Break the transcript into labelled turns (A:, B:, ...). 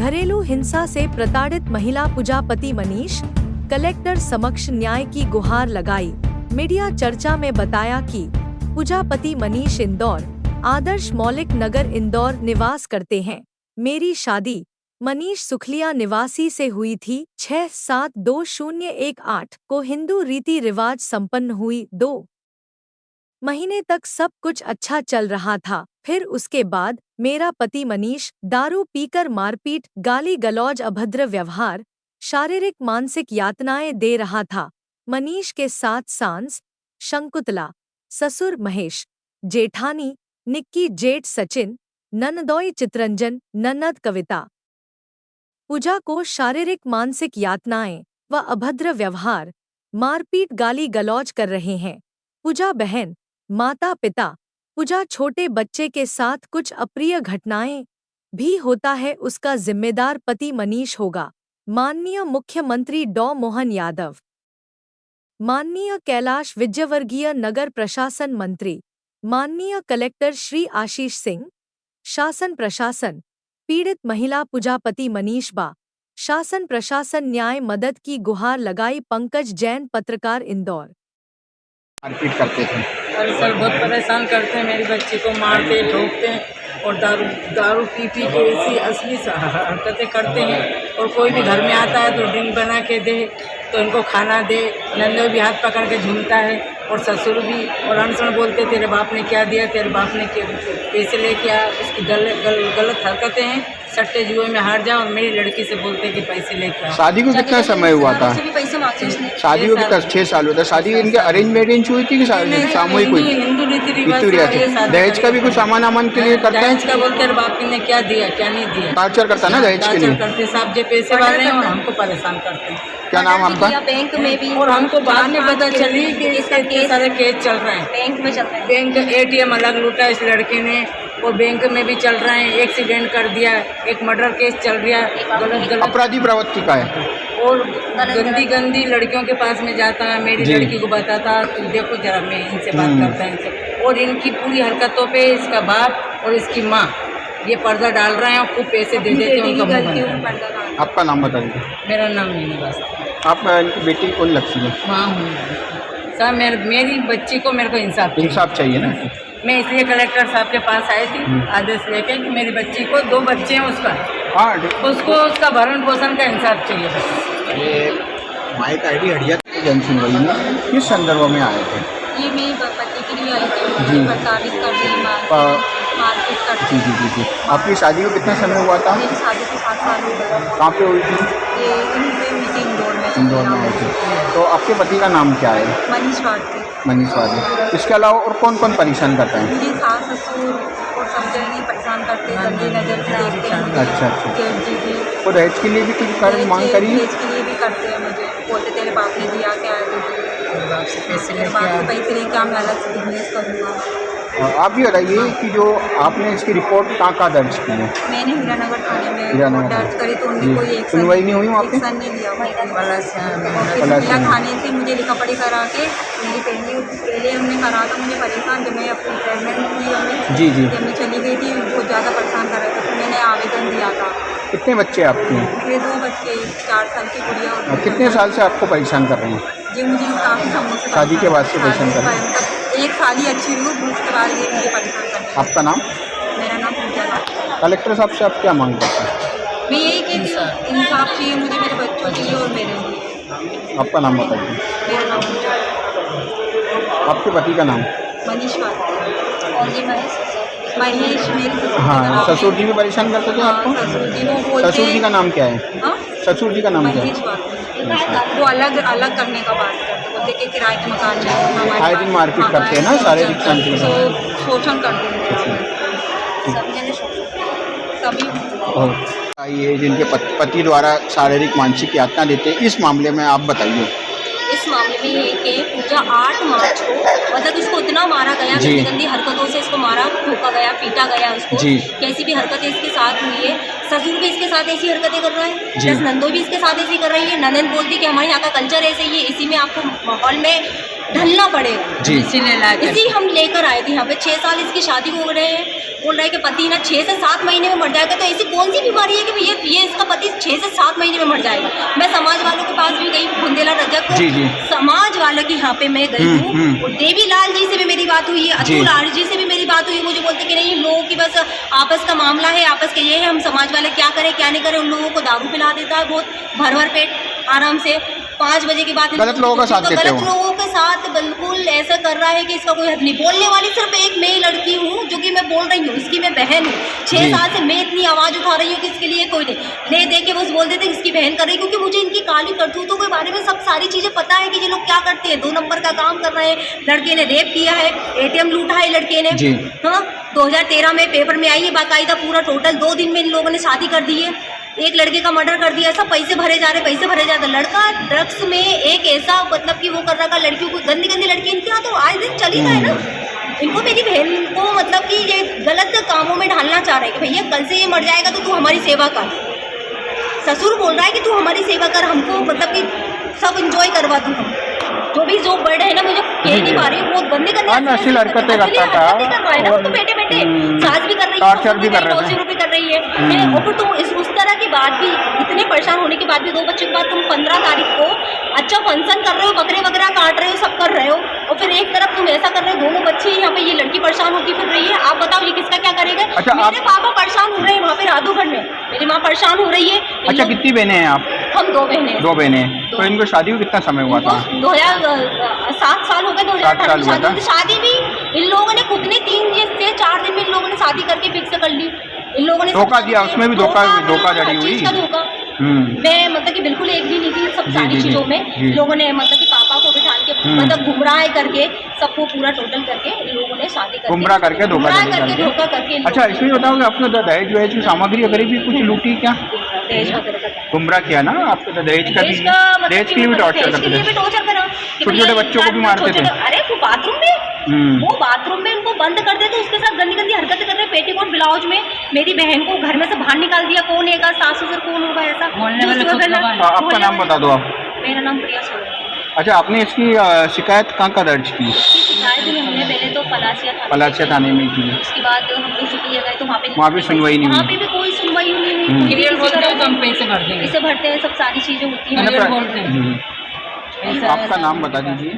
A: घरेलू हिंसा से प्रताड़ित महिला पूजापति मनीष कलेक्टर समक्ष न्याय की गुहार लगाई। मीडिया चर्चा में बताया कि पूजापति मनीष इंदौर आदर्श मौलिक नगर इंदौर निवास करते हैं। मेरी शादी मनीष सुखलिया निवासी से हुई थी। 6/7/2018 को हिंदू रीति रिवाज संपन्न हुई। 2 महीने तक सब कुछ अच्छा चल रहा था। फिर उसके बाद मेरा पति मनीष दारू पीकर मारपीट, गाली गलौज, अभद्र व्यवहार, शारीरिक मानसिक यातनाएं दे रहा था। मनीष के साथ सास शंकुतला, ससुर महेश, जेठानी निक्की, जेठ सचिन, ननदोई चित्रंजन, ननद कविता। पूजा को शारीरिक मानसिक यातनाएं व अभद्र व्यवहार, मारपीट, गाली गलौज कर रहे हैं। पूजा बहन, माता पिता, पूजा छोटे बच्चे के साथ कुछ अप्रिय घटनाएं भी होता है, उसका जिम्मेदार पति मनीष होगा। माननीय मुख्यमंत्री डॉ मोहन यादव, माननीय कैलाश विजयवर्गीय नगर प्रशासन मंत्री, माननीय कलेक्टर श्री आशीष सिंह, शासन प्रशासन, पीड़ित महिला पूजापति मनीष बा, शासन प्रशासन न्याय मदद की गुहार लगाई। पंकज जैन, पत्रकार, इंदौर।
B: मारपीट करते थे।
C: अरे सर, बहुत परेशान करते हैं, मेरी बच्ची को मारते ठोकते हैं और दारू पी के ऐसी असली हरकतें करते हैं। और कोई भी घर में आता है तो ड्रिंक बना के दे तो इनको खाना दे। नंदो भी हाथ पकड़ के झूमता है और ससुर भी, और अनसुन बोलते तेरे बाप ने क्या दिया, तेरे बाप ने पैसे लेके आ। उसकी गलत हरकतें हैं। सट्टे जुए में हार जाओ और मेरी लड़की से बोलते कि पैसे लेके आओ।
B: शादी को कितना समय हुआ था? शादी को कितना 6 साल हुआ था। शादी इनके अरेंज मैरिज हुई थी कि सामूहिक हुई?
C: हिंदू रीति रिवाज।
B: दहेज का भी कुछ सामान के लिए करते हैं?
C: दहेज का बोलते हैं बाप ने क्या दिया क्या नहीं दिया।
B: टॉर्चर करता ना दहेज के लिए?
C: करते साहब जो पैसे वाले हैं और हमको परेशान करते हैं।
B: क्या नाम आपका?
D: बैंक में भी,
C: और हमको बाद में पता चली कि इसके इतने सारे केस चल रहे हैं।
D: बैंक में चल रहे हैं।
C: बैंक ATM अलग लूटा इस लड़के ने, और बैंक में भी चल रहे हैं। एक्सीडेंट कर दिया, एक मर्डर केस चल रहा है। गलत
B: अपराधी प्रवृत्ति का है।
C: और गंदी लड़कियों के पास में जाता है। मेरी लड़की को बताता तो देखो जरा, मैं इनसे बात करता है इनसे। और इनकी पूरी हरकतों पे इसका बाप और इसकी माँ ये पर्दा डाल रहे हैं और खूब पैसे दे देते हैं उनका।
B: आपका नाम बता दीजिए।
C: मेरा नाम नहीं वास्ता।
B: आप इनकी बेटी कौन लगती है?
C: माँ हूँ सर। मेरी बच्ची को मेरे को इंसाफ
B: चाहिए ना।
C: मैं इसलिए कलेक्टर साहब के पास आई थी आदेश लेके कि मेरी बच्ची को 2 बच्चे हैं उसको उसका भरण पोषण का इंसाफ चाहिए।
B: ये माइक ID हड़िया जन सुनवाई में किस संदर्भ में आए थे?
D: ये मेरी पति के लिए आई थी। प्रताड़ित कर रही, मारपीट करती।
B: जी। आपकी शादी को कितना समय हुआ था?
D: मेरी शादी को 7 साल हो गए।
B: कहाँ पे हुई थी?
D: ये इंदौर में।
B: इंदौर में आई थी। तो आपके पति का नाम क्या है?
D: मनीष वाडे।
B: इसके अलावा और कौन कौन परेशान करता है?
D: मुझे सास ससुर और सब जगह परेशान करते हैं। गंदी नजर से देखते हैं।
B: अच्छा।
D: जी।
B: और दहेज के लिए भी कुछ कार्य मांग करी?
D: दहेज के लिए भी करते हैं। मुझे बोलते तेरे बाप ने दिया क्या है,
C: पैसे
D: लेके मैं अलग से बिजनेस करूँगा।
B: आप भी बताइए कि जो आपने इसकी रिपोर्ट कहाँ दर्ज की है?
D: मैंने हीरानगर थाने में दर्ज करी तो उनकी कोई
B: सुनवाई नहीं हुई वहाँ पे?
D: एक्शन नहीं लिया। थाने से मुझे लिखा पढ़ी करा के मेरी पहले हमने करा था। मुझे परेशान, जब मैं अपनी प्रेगनेंट थी
B: जी
D: जब मैं चली गई थी, बहुत ज़्यादा परेशान कर रहे थे तो मैंने आवेदन दिया था।
B: कितने बच्चे आपके?
D: मेरे 2 बच्चे, 4 साल की गुड़िया। और
B: कितने साल से आपको परेशान कर रहे हैं?
D: जी मुझे काफ़ी समय से
B: शादी के बाद से परेशान कर रहे हैं?
D: 1 साल ही अच्छी हुई, उसके बाद ये मुझे परेशान कर रहे हैं।
B: आपका नाम?
D: मेरा नाम पूजा।
B: कलेक्टर साहब से आप क्या मांग करते हैं?
D: मैं यही कि इंसाफ चाहिए मुझे, मेरे बच्चों के लिए और मेरे लिए।
B: आपका नाम बताइए।
D: मेरा नाम पूजा।
B: आपके पति का नाम?
D: मनीष वाडे। और ये महेश मेरे।
B: हाँ, ससुर जी भी परेशान करते थे आपको? ससुर जी का नाम क्या है? ससुर जी का नाम क्या है?
D: वो अलग करने का बात करते, बोलते कि किराए के मकान में
B: आए दिन मारपीट करते हैं ना, शारीरिक
D: शोषण करते हैं।
B: ये जिनके पति द्वारा शारीरिक मानसिक यातना देते हैं, इस मामले में आप बताइए।
D: इस मामले में ये कि पूजा 8 मार्च को मतलब इसको इतना मारा गया, गंदी हरकतों से इसको मारा, ठोका गया, पीटा गया उसको। कैसी भी हरकतें इसके साथ हुई है। ससुर भी इसके साथ ऐसी हरकतें कर रहा है, प्लस नंदो भी इसके साथ ऐसी कर रही है। ननद बोलती कि हमारे यहाँ का कल्चर ऐसे ही है, इसी में आपको माहौल में ढलना पड़ेगा। इसी हम लेकर आए थे यहाँ पे। 6 साल इसकी शादी हो रहे हैं। बोल रहा है कि पति ना 6 से 7 महीने में मर जाएगा। तो ऐसी कौन सी बीमारी है कि भैया ये इसका पति 6 से 7 महीने में मर जाएगा। मैं समाज वालों के पास भी गई, बुंदेला रजक समाज वालों के यहाँ पे मैं गई हूँ, और देवी लाल जी से भी मेरी बात हुई है, अतुल आर्य जी से भी मेरी बात हुई है। मुझे बोलते कि नहीं, लोगों की बस आपस का मामला है, आपस के ये है, हम समाज वाले क्या करें क्या नहीं करें। उन लोगों को दारू पिला देता है बहुत भर पेट आराम से 5 बजे के बाद।
B: गलत लोगों का साथ देते हो।
D: गलत लोगों के साथ बिल्कुल ऐसा कर रहा है कि इसका कोई हद नहीं। बोलने वाली सिर्फ एक मैं ही लड़की हूँ जो कि मैं बोल रही हूँ, इसकी मैं बहन हूँ। 6 साल से मैं इतनी आवाज़ उठा रही हूँ कि इसके लिए कोई नहीं। ले दे के बस बोल देते इसकी बहन कर रही, क्योंकि मुझे इनकी काली करतूतों के बारे में सब सारी चीज़ें पता है कि ये लोग क्या करते हैं। 2 नंबर का काम कर रहे हैं। लड़के ने रेप किया है, ATM लूटा है लड़के ने। हाँ, 2013 में पेपर में आई है बाकायदा पूरा टोटल। 2 दिन में इन लोगों ने शादी कर दी है। एक लड़के का मर्डर कर दिया। सब पैसे भरे जा रहे, पैसे भरे जा रहे। लड़का ड्रग्स में एक ऐसा मतलब कि वो कर रहा था, लड़कियों को गंदी गंदी लड़की इनके यहाँ तो आए दिन चली है ना। इनको मेरी बहन को मतलब कि ये गलत कामों में ढालना चाह रहे हैं कि भैया कल से ये मर जाएगा तो तू हमारी सेवा कर। ससुर बोल रहा है कि तू हमारी सेवा कर, हमको मतलब कि सब इंजॉय करवा तू। जो बर्ड है ना, मुझे कह नहीं पा रही हूँ, बहुत गंदे
B: अश्लील हरकतें करता था
D: और तो बेटे सास भी कर रही है,
B: टॉर्चर भी कर रहे थे,
D: भी कर रही है। और फिर तुम उस तरह के बाद भी, इतने परेशान होने के बाद भी 2 बच्चों के बाद तुम 15 तारीख को अच्छा फंक्शन कर रहे हो, बकरे वगैरह काट रहे हो, सब कर रहे हो, और फिर एक तरफ तुम ऐसा कर रहे हो। दोनों बच्चे यहाँ पे, ये लड़की परेशान होती फिर रही है। आप बताओ ये किसका क्या करेगा।
B: अच्छा,
D: मेरे पापा परेशान हो रहे हैं वहाँ पे राधोगढ़ में, मेरी माँ परेशान हो रही है।
B: अच्छा, कितनी बहनें हैं आप?
D: हम 2 बहनें।
B: 2 बहनें। तो इनको शादी को कितना समय हुआ था?
D: 7 साल हो गए। 2018 में शादी भी इन लोगों ने खुद ने 3 से 4 दिन में इन लोगों ने शादी करके फिक्स कर ली। इन लोगों ने
B: धोखा दिया, उसमें भी धोखाधड़ी हुई।
D: मैं मतलब कि बिल्कुल एक भी नहीं थी सब सारी चीजों में। लोगों ने मतलब कि पापा को बिठा के मतलब गुमराह करके सबको पूरा टोटल करके इन लोगों ने शादी करके
B: गुमराह करके धोखा करके। अच्छा, इसमें बताओ कि आपने दहेज वहेज की सामग्री वगैरह भी कुछ लूटी क्या?
D: दहेज वगैरह
B: गुमराह किया ना आपको? तो दहेज का भी, दहेज के लिए भी टॉर्चर करते थे, छोटे छोटे बच्चों को भी मारते थे।
D: अरे वो बाथरूम में उनको बंद कर दे तो उसके साथ गंदी गंदी हरकतें कर रहे, पेटीकोट ब्लाउज में। मेरी बहन को घर में से बाहर निकाल दिया। कौन है सास ससुर कौन होगा ऐसा?
B: आपका नाम बता दो आप।
D: मेरा नाम प्रिया सोलंकी।
B: अच्छा, आपने इसकी शिकायत कहाँ दर्ज की?
D: शिकायत भी हमने पहले तो
B: पलासिया थाने में की।
D: उसके बाद हम दूसरी जगह तो
B: वहाँ भी सुनवाई नहीं हुई।
D: वहाँ पे भी कोई सुनवाई नहीं हुई। पैसे भरते हैं, सब सारी चीजें होती हैं।
B: आपका नाम बता दीजिए।